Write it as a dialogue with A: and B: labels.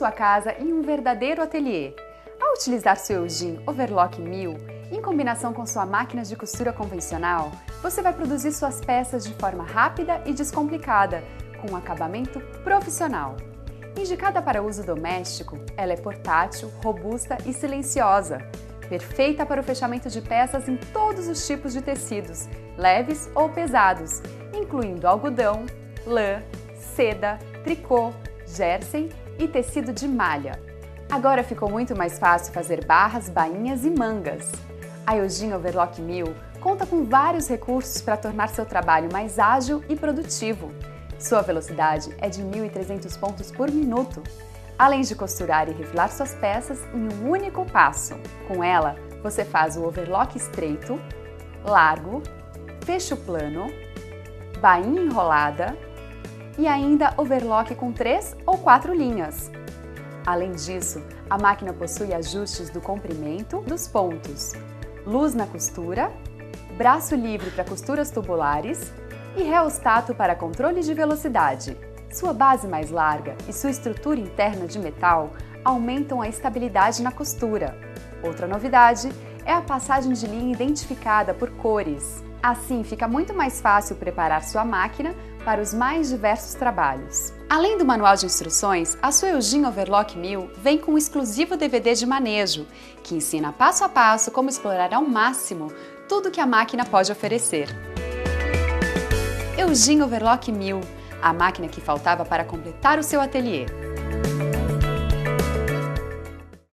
A: sua casa em um verdadeiro ateliê. Ao utilizar seu Eugene Overlock 1000, em combinação com sua máquina de costura convencional, você vai produzir suas peças de forma rápida e descomplicada, com um acabamento profissional. Indicada para uso doméstico, ela é portátil, robusta e silenciosa. Perfeita para o fechamento de peças em todos os tipos de tecidos, leves ou pesados, incluindo algodão, lã, seda, tricô, jersey e tecido de malha. Agora ficou muito mais fácil fazer barras, bainhas e mangas. A Eugene Overlock 1000 conta com vários recursos para tornar seu trabalho mais ágil e produtivo. Sua velocidade é de 1.300 pontos por minuto, além de costurar e refilar suas peças em um único passo. Com ela, você faz o overlock estreito, largo, fecho plano, bainha enrolada e ainda overlock com 3 ou 4 linhas. Além disso, a máquina possui ajustes do comprimento dos pontos, luz na costura, braço livre para costuras tubulares e reostato para controle de velocidade. Sua base mais larga e sua estrutura interna de metal aumentam a estabilidade na costura. Outra novidade é a passagem de linha identificada por cores. Assim, fica muito mais fácil preparar sua máquina para os mais diversos trabalhos. Além do manual de instruções, a sua Eugene Overlock 1000 vem com um exclusivo DVD de manejo, que ensina passo a passo como explorar ao máximo tudo que a máquina pode oferecer. Eugene Overlock 1000, a máquina que faltava para completar o seu ateliê.